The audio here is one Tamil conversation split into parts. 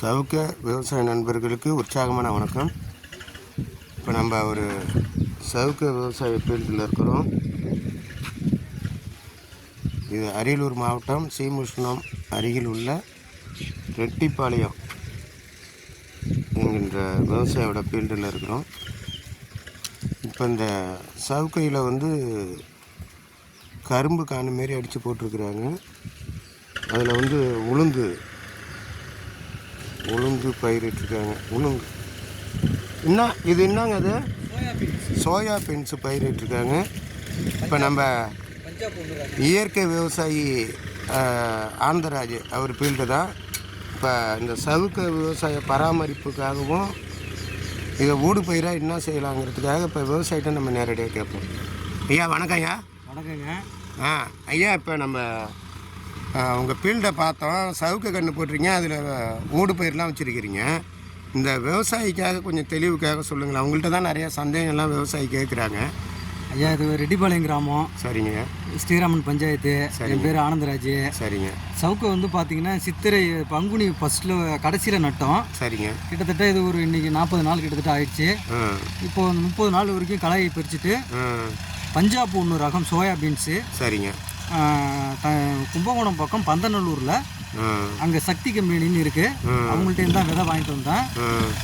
சவுக்க விவசாய நண்பர்களுக்கு உற்சாகமான வணக்கம். இப்போ நம்ம ஒரு சவுக்க விவசாய ஃபீல்டில் இருக்கிறோம். இது அரியலூர் மாவட்டம் சீமுஷ்ணம் அருகில் உள்ள ரெட்டிப்பாளையம் என்கின்ற விவசாயோட ஃபீல்டில் இருக்கிறோம். இப்போ இந்த சவுக்கையில் கரும்பு காணு மாரி அடித்து போட்டிருக்கிறாங்க. அதில் உளுந்து பயிரிட்டிருக்காங்க. உளுந்து இது என்னங்க அது சோயா பீன்ஸு பயிரிட்டிருக்காங்க. இப்போ நம்ம இயற்கை விவசாயி ஆனந்தராஜ் அவர் ஃபீல்டு தான். இப்போ இந்த சவுக்க விவசாய பராமரிப்புக்காகவும் இதை ஊடு பயிராக என்ன செய்யலாங்கிறதுக்காக இப்போ விவசாயிட்ட நம்ம நேரடியாக கேட்போம். ஐயா வணக்கம். ஐயா வணக்கங்க. ஐயா இப்போ நம்ம உங்கள் ஃபீல்டை பார்த்தோம். சவுக்கு கன்று போட்டிருக்கீங்க, அதில் ஊடு பயிரெலாம் வச்சுருக்கிறீங்க. இந்த விவசாயிக்காக கொஞ்சம் தெளிவுக்காக சொல்லுங்களேன். அவங்கள்ட்ட தான் நிறையா சந்தேகம்லாம் விவசாயி கேட்குறாங்க. ஐயா இது ரெட்டிப்பாளையம் கிராமம். சரிங்க. ஸ்ரீராமன் பஞ்சாயத்து. என் பேர் ஆனந்தராஜ். சரிங்க. சவுக்கு பார்த்தீங்கன்னா சித்திரை பங்குனி ஃபஸ்ட்டில் கடைசியில் நட்டோம். சரிங்க. கிட்டத்தட்ட இது ஒரு இன்றைக்கி 40 நாள் கிட்டத்தட்ட ஆயிடுச்சு. இப்போ 30 நாள் வரைக்கும் களையை பறிச்சுட்டு பஞ்சாப் ஒன்று ரகம் சோயா பீன்ஸு. சரிங்க. கும்பகோணம் பக்கம் பந்தநல்லூரில் அங்கே சக்தி கம்பெனின்னு இருக்குது. அவங்கள்ட்ட தான் விதை வாங்கிட்டு வந்தேன்.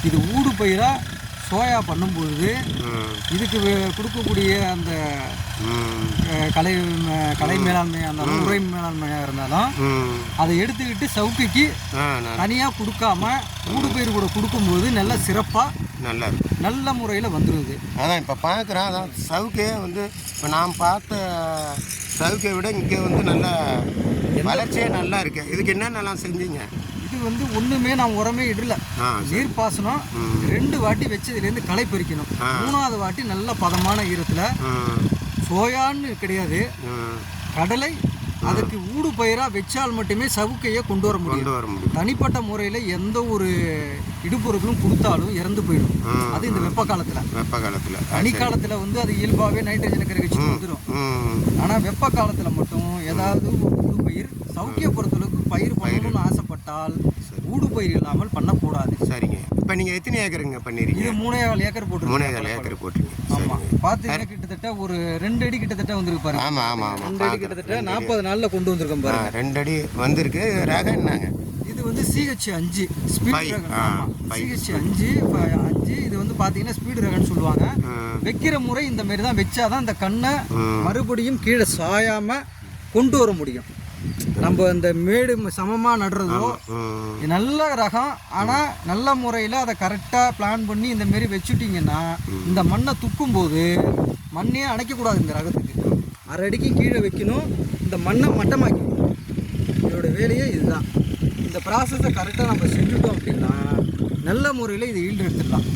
இது ஊடு பயிராக சோயா பண்ணும்பொழுது இதுக்கு கொடுக்கக்கூடிய அந்த கலை மேலாண்மையாக இருந்தாலும் உரை மேலாண்மையாக இருந்தாலும் அதை எடுத்துக்கிட்டு சவுக்கைக்கு தனியாக கொடுக்காம ஊடு பயிர் கூட கொடுக்கும்போது நல்ல சிறப்பாக நல்ல முறையில் வந்துடுது. அதான் இப்போ பார்க்குறேன். அதான் சவுக்கையே இப்போ நான் பார்த்த சவுக்கை விட இங்கே நல்ல வளர்ச்சியே நல்லா இருக்கு. இதுக்கு என்னென்னலாம் செஞ்சீங்க? இது ஒன்றுமே நான் உரமே இடல. நீர் பாசனம் 2 வாட்டி வச்சு இதுலேருந்து களை பறிக்கணும். 3ஆவது வாட்டி நல்ல பதமான ஈரத்தில் சோயான்னு கிடையாது, கடலை அதுக்கு ஊடு பயிராக வச்சால் மட்டுமே சவுக்கையை கொண்டு வர முடியும். தனிப்பட்ட முறையில் எந்த ஒரு இடுபொருட்களும் கொடுத்தாலும் இறந்து போயிடும். அது இந்த வெப்ப காலத்தில் பனிக்காலத்தில் அது இயல்பாகவே நைட்ரஜனை கரைச்சி வந்துடும். ஆனால் வெப்ப காலத்தில் மட்டும் ஏதாவது ஊடு பயிர் சவுக்கிய பொறுத்தளவுக்கு பயிர் பண்ணணும்னு ஆசைப்பட்டால் ஊடு பயிர் இல்லாமல் பண்ணக்கூடாது. சரிங்க. இப்போ நீங்கள் எத்தனை ஏக்கருங்க பண்ணிருக்கீங்க? இது 3,4 ஏக்கர் போட்டு 3,4 ஏக்கர் போட்டுருங்க. ஆமாம். பார்த்தீங்கன்னா கிட்டத்தட்ட ஒரு 2 அடி கிட்டத்தட்ட வந்திருக்கு பாருங்க. ஆமாம். 2 அடி கிட்டத்தட்ட 40 நாளில் கொண்டு வந்திருக்கோம் பாருங்க. 2 அடி வந்திருக்கு. ரகம் என்னங்க? இது CH5 ஸ்பீட் ரகம். CH5 இது பார்த்தீங்கன்னா ஸ்பீடு ரகம்னு சொல்லுவாங்க. வைக்கிற முறை இந்த மாதிரி தான் வச்சாதான் இந்த கண்ணை மறுபடியும் கீழே சாயாமல் கொண்டு வர முடியும். நம்ம இந்த மேடு சமமாக நடுறதோ நல்ல ரகம். ஆனால் நல்ல முறையில் அதை கரெக்டாக பிளான் பண்ணி இந்த மாரி வச்சுட்டிங்கன்னா இந்த மண்ணை துக்கும்போது மண்ணையே அணைக்கக்கூடாது. இந்த ரகத்துக்கு 1/2 அடிக்கு கீழே வைக்கணும். இந்த மண்ணை மட்டமாக்கணும். இதோட வேலையே இதுதான். இந்த ப்ராசஸை கரெக்டாக நம்ம செஞ்சுட்டோம் அப்படின்னா நல்ல முறையில் இது ஈல்டு எடுத்துடலாம்.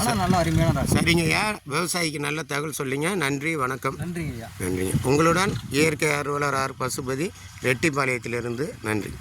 ஆனால் நல்லா அருமையான ரகம். சரிங்க ஐயா, விவசாயிக்கு நல்ல தகவல் சொல்லிங்க. நன்றி, வணக்கம். நன்றிங்க ஐயா. நன்றிங்க. உங்களுடன் இயற்கை ஆர்வலர் பசுபதி ரெட்டிப்பாளையத்திலிருந்து. நன்றி.